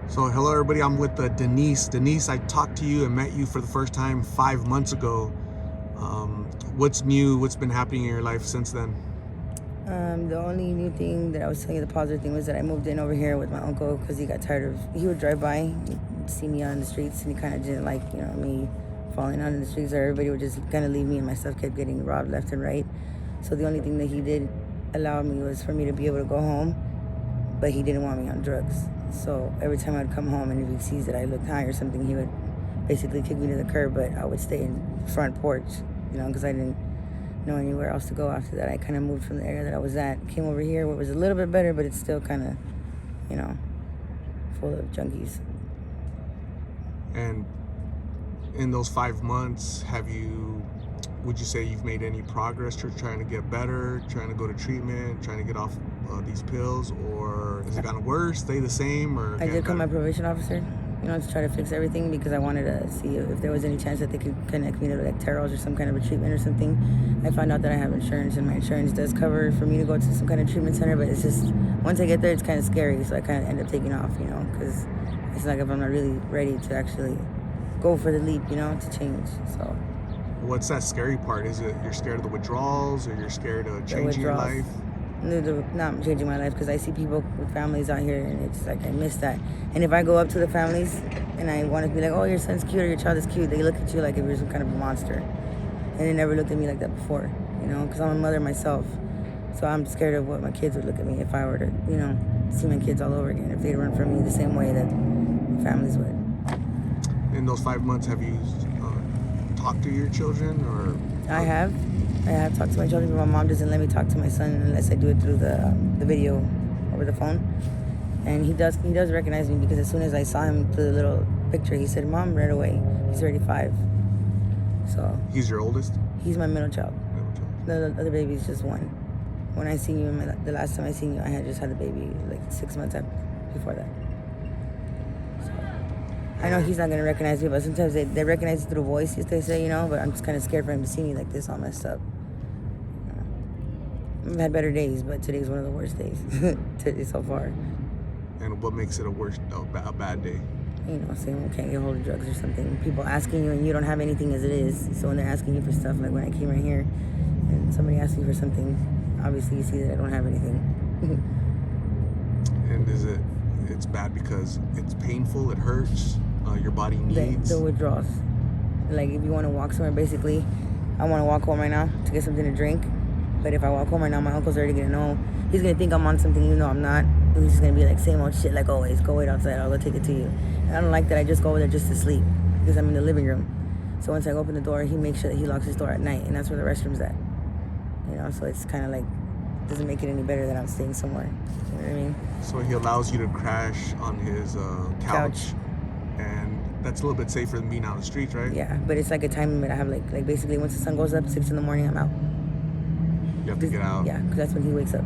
So hello everybody, I'm with Denise. Denise, I talked to you and met you for the first time 5 months ago. What's new? What's been happening in your life since then? The only new thing that I was telling you, the positive thing, was that I moved in over here with my uncle because he got tired of, he would drive by, he'd see me out in the streets, and he kind of didn't like, me falling out in the streets, or everybody would just kind of leave me and my stuff kept getting robbed left and right. So the only thing that he did allow me was for me to be able to go home, but he didn't want me on drugs. So every time I'd come home and if he sees that I looked high or something, he would basically kick me to the curb, but I would stay in the front porch, because I didn't know anywhere else to go after that. I kind of moved from the area that I was at, came over here where it was a little bit better, but it's still kind of, full of junkies. And in those 5 months, would you say you've made any progress to trying to get better, trying to go to treatment, trying to get off these pills, or has it gotten worse, stay the same, or I did call my probation officer, to try to fix everything because I wanted to see if there was any chance that they could connect me to like Terrell's or some kind of a treatment or something. I found out that I have insurance and my insurance does cover for me to go to some kind of treatment center, but it's just, once I get there, it's kind of scary, so I kind of end up taking off, because it's like if I'm not really ready to actually go for the leap, to change, so. What's that scary part? Is it you're scared of the withdrawals, or you're scared of changing your life? Not changing my life, because I see people with families out here and it's like I miss that. And if I go up to the families and I want to be like, oh, your son's cute or your child is cute, they look at you like if you're some kind of a monster. And they never looked at me like that before, because I'm a mother myself. So I'm scared of what my kids would look at me if I were to, see my kids all over again, if they'd run from me the same way that families would. In those 5 months, have you talked to your children, or? I have talked to my children, but my mom doesn't let me talk to my son unless I do it through the video over the phone. And he does recognize me, because as soon as I saw him through the little picture, he said, "Mom," right away. He's already 5. So. He's your oldest? He's my middle child. The other baby's just 1. When I seen you, the last time I seen you, I had just had the baby like 6 months before that. So. I know he's not going to recognize me, but sometimes they recognize it through the voice, they say, but I'm just kind of scared for him to see me like this all messed up. I've had better days, but today's one of the worst days so far. And what makes it a bad day? Saying we can't get hold of drugs or something. People asking you and you don't have anything as it is. So when they're asking you for stuff, like when I came right here and somebody asked me for something, obviously you see that I don't have anything. And it's bad because it's painful, it hurts, your body needs? The withdrawals. Like if you want to walk somewhere, basically, I want to walk home right now to get something to drink. But if I walk home right now, my uncle's already going to know. He's going to think I'm on something even though I'm not. And he's just going to be like, same old shit like always. Go wait outside. I'll go take it to you. And I don't like that. I just go over there just to sleep because I'm in the living room. So once I open the door, he makes sure that he locks his door at night. And that's where the restroom's at. So it's kind of like, doesn't make it any better that I'm staying somewhere. You know what I mean? So he allows you to crash on his couch. And that's a little bit safer than being out on the streets, right? Yeah, but it's like a time limit. I have like basically once the sun goes up, 6 in the morning, I'm out. You have to get out. Yeah, because that's when he wakes up.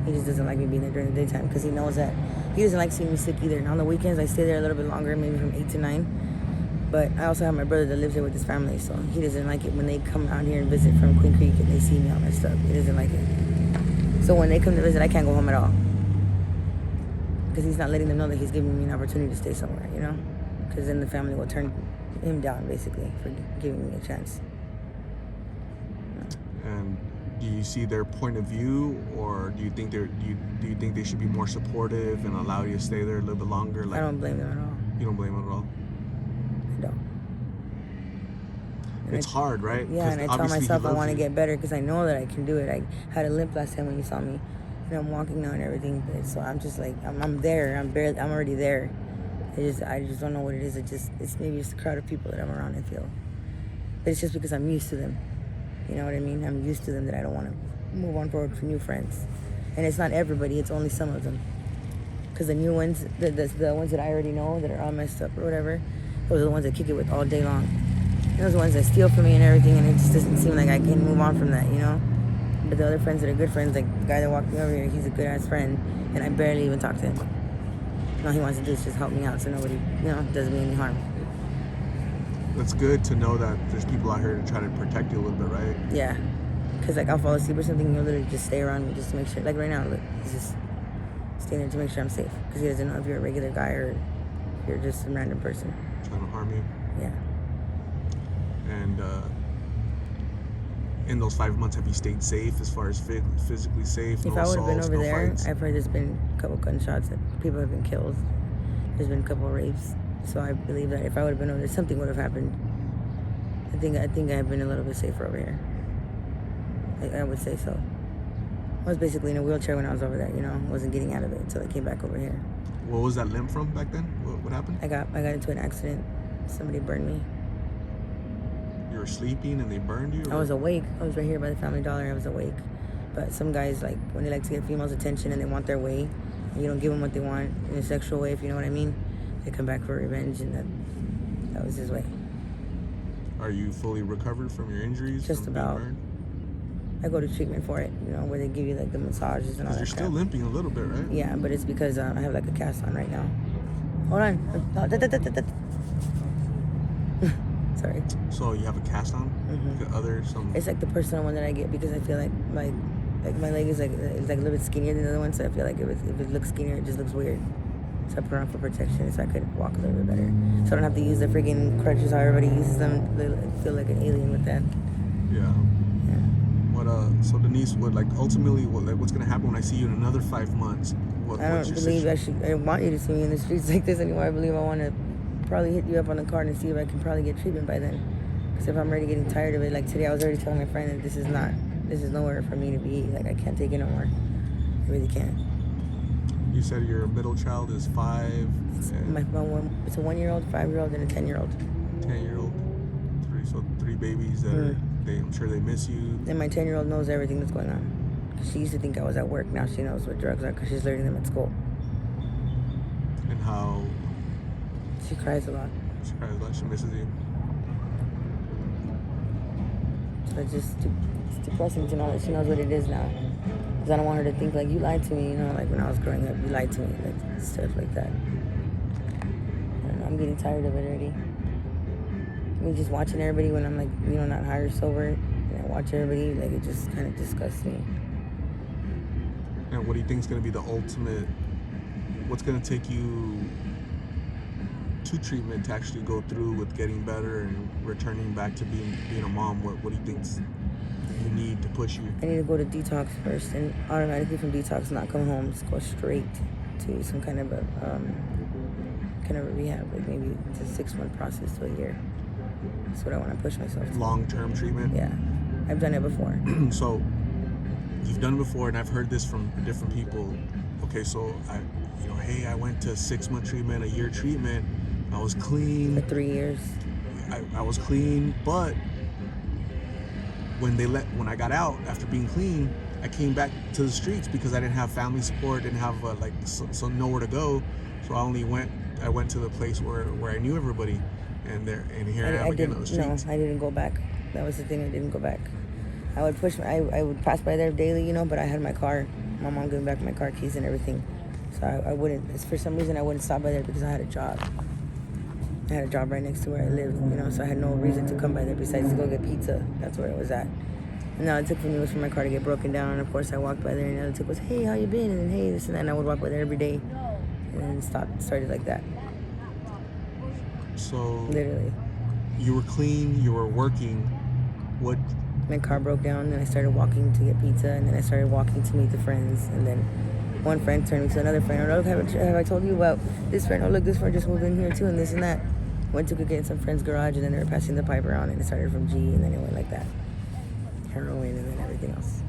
He just doesn't like me being there during the daytime because he knows that he doesn't like seeing me sick either. And on the weekends, I stay there a little bit longer, maybe from 8 to 9. But I also have my brother that lives there with his family, so he doesn't like it when they come out here and visit from Queen Creek and they see me all messed up. He doesn't like it. So when they come to visit, I can't go home at all. Because he's not letting them know that he's giving me an opportunity to stay somewhere, Because then the family will turn him down, basically, for giving me a chance. And do you see their point of view, or do you think do you think they should be more supportive and allow you to stay there a little bit longer? I don't blame them at all. You don't blame them at all? I don't. It's hard, right? Yeah, and I tell myself I want to get better because I know that I can do it. I had a limp last time when you saw me, and I'm walking now and everything. But so I'm just like I'm there. I'm already there. I just don't know what it is. It's maybe just the crowd of people that I'm around. I feel, but it's just because I'm used to them. You know what I mean? I'm used to them that I don't want to move on forward for new friends. And it's not everybody. It's only some of them. Because the new ones, the ones that I already know that are all messed up or whatever, those are the ones that kick it with all day long. And those are the ones that steal from me and everything, and it just doesn't seem like I can move on from that, But the other friends that are good friends, like the guy that walked me over here, he's a good-ass friend, and I barely even talk to him. All he wants to do is just help me out so nobody, does me any harm. It's good to know that there's people out here to try to protect you a little bit, right? Yeah. Because, I'll fall asleep or something, he'll literally just stay around me just to make sure. Like, right now, look, he's just staying there to make sure I'm safe. Because he doesn't know if you're a regular guy or you're just some random person. Trying to harm you. Yeah. And in those 5 months, have you stayed safe as far as physically safe? If No I would have been assaults, over no there, fights? I've heard there's been a couple gunshots and people have been killed. There's been a couple rapes. So I believe that if I would have been over there, something would have happened. I think I've been a little bit safer over here. I would say so. I was basically in a wheelchair when I was over there, you know. I wasn't getting out of it until I came back over here. What was that limp from back then? What happened? I got into an accident. Somebody burned me. You were sleeping and they burned you? I was awake. I was right here by the Family Dollar. I was awake. But some guys, like, when they like to get females' attention and they want their way, and you don't give them what they want in a sexual way, if you know what I mean, they come back for revenge, and that was his way. Are you fully recovered from your injuries? Just from about. being burned? I go to treatment for it, you know, where they give you, like, the massages and all that You're crap. still limping a little bit, right? Yeah, but it's because I have, like, a cast on right now. Hold on. Sorry. So you have a cast on? Mm-hmm. It's like the personal one that I get because I feel like my leg is like it's like a little bit skinnier than the other one, so I feel like if it looks skinnier, it just looks weird. So I put it on for protection, so I could walk a little bit better. So I don't have to use the freaking crutches how everybody uses them. I feel like an alien with that. Yeah. Yeah. So Denise, ultimately, what's gonna happen when I see you in another 5 months? I don't believe I want you to see me in the streets like this anymore. I believe I want to probably hit you up on the card and see if I can probably get treatment by then. Because if I'm already getting tired of it, like today I was already telling my friend that this is nowhere for me to be. Like I can't take it no more. I really can't. You said your middle child is 5. It's a 1-year-old, 5-year-old, and a 10-year-old. 10-year-old. So 3 babies that I'm sure they miss you. And my 10-year-old knows everything that's going on. She used to think I was at work. Now she knows what drugs are because she's learning them at school. And how? She cries a lot. She cries a lot. She misses you. So it's depressing to know that she knows what it is now. Because I don't want her to think like you lied to me, you know, like when I was growing up, you lied to me, like stuff like that. I don't know, I'm getting tired of it already. I mean, just watching everybody when I'm like, you know, not high or sober, and I watch everybody, like it just kind of disgusts me. And what do you think is going to be the ultimate? What's going to take you to treatment to actually go through with getting better and returning back to being a mom? What do you think you need to push you? I need to go to detox first, and automatically from detox, not come home, just go straight to some kind of a rehab, like maybe it's a 6-month process to a year. That's what I want to push myself to. Long-term treatment? Yeah, I've done it before. So you've done it before, and I've heard this from different people. Okay, so I went to 6-month treatment, a year treatment. I was clean. For 3 years. I was clean, but when I got out after being clean, I came back to the streets because I didn't have family support, didn't have so nowhere to go. So I went to the place where I knew everybody, and here I am again on the streets. No, I didn't go back. That was the thing. I didn't go back. I would pass by there daily, you know, but I had my car. My mom gave me back my car keys and everything. So I wouldn't, for some reason I wouldn't stop by there because I had a job. I had a job right next to where I lived, you know, so I had no reason to come by there besides to go get pizza. That's where it was at. And all it took for me was for my car to get broken down. And of course I walked by there and all it took was, hey, how you been? And then, hey, this and that. And I would walk by there every day. And then started like that. So literally. You were clean, you were working. What? My car broke down, and then I started walking to get pizza, and then I started walking to meet the friends, and then one friend turned me to another friend. Oh, look, have I told you about this friend? Oh, look, this friend just moved in here too, and this and that. Went to go get in some friend's garage, and then they were passing the pipe around, and it started from G, and then it went like that. Heroin, and then everything else.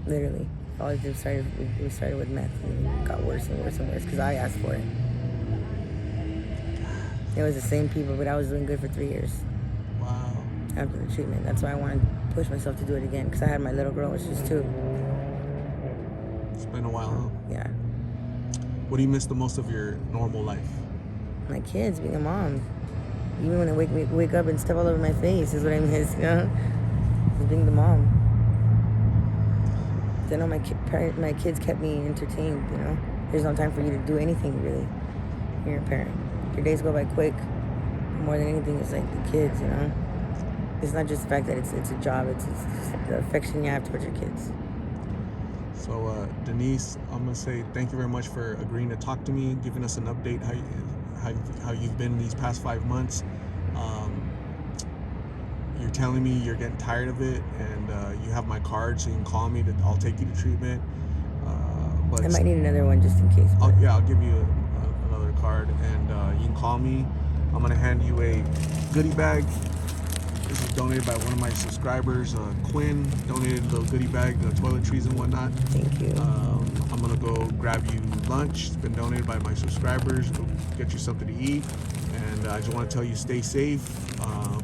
Literally. All it started with meth, and it got worse and worse and worse, because I asked for it. It was the same people, but I was doing good for 3 years. Wow. After the treatment. That's why I wanted to push myself to do it again, because I had my little girl, which is 2. It's been a while, huh? Yeah. What do you miss the most of your normal life? My kids, being a mom. Even when they wake up and stuff all over my face is what I miss, you know? Just being the mom. I know my kids kept me entertained, you know? There's no time for you to do anything, really. You're a parent. Your days go by quick. More than anything, it's like the kids, you know? It's not just the fact that it's a job, it's the affection you have towards your kids. So, Denise, I'm going to say thank you very much for agreeing to talk to me, giving us an update how you've been these past 5 months. You're telling me you're getting tired of it, and you have my card, so you can call me. I'll take you to treatment. But I might need another one just in case. yeah, I'll give you another card, and you can call me. I'm gonna hand you a goodie bag. This is donated by one of my subscribers, Quinn. Donated a little goodie bag, the toiletries and whatnot. Thank you. I'm gonna go grab you lunch. It's been donated by my subscribers. Go get you something to eat. And I just want to tell you, stay safe.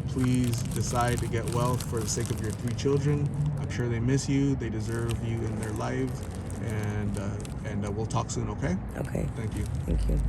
Please decide to get well for the sake of your 3 children. I'm sure they miss you. They deserve you in their lives. And we'll talk soon, okay? Okay. Thank you. Thank you.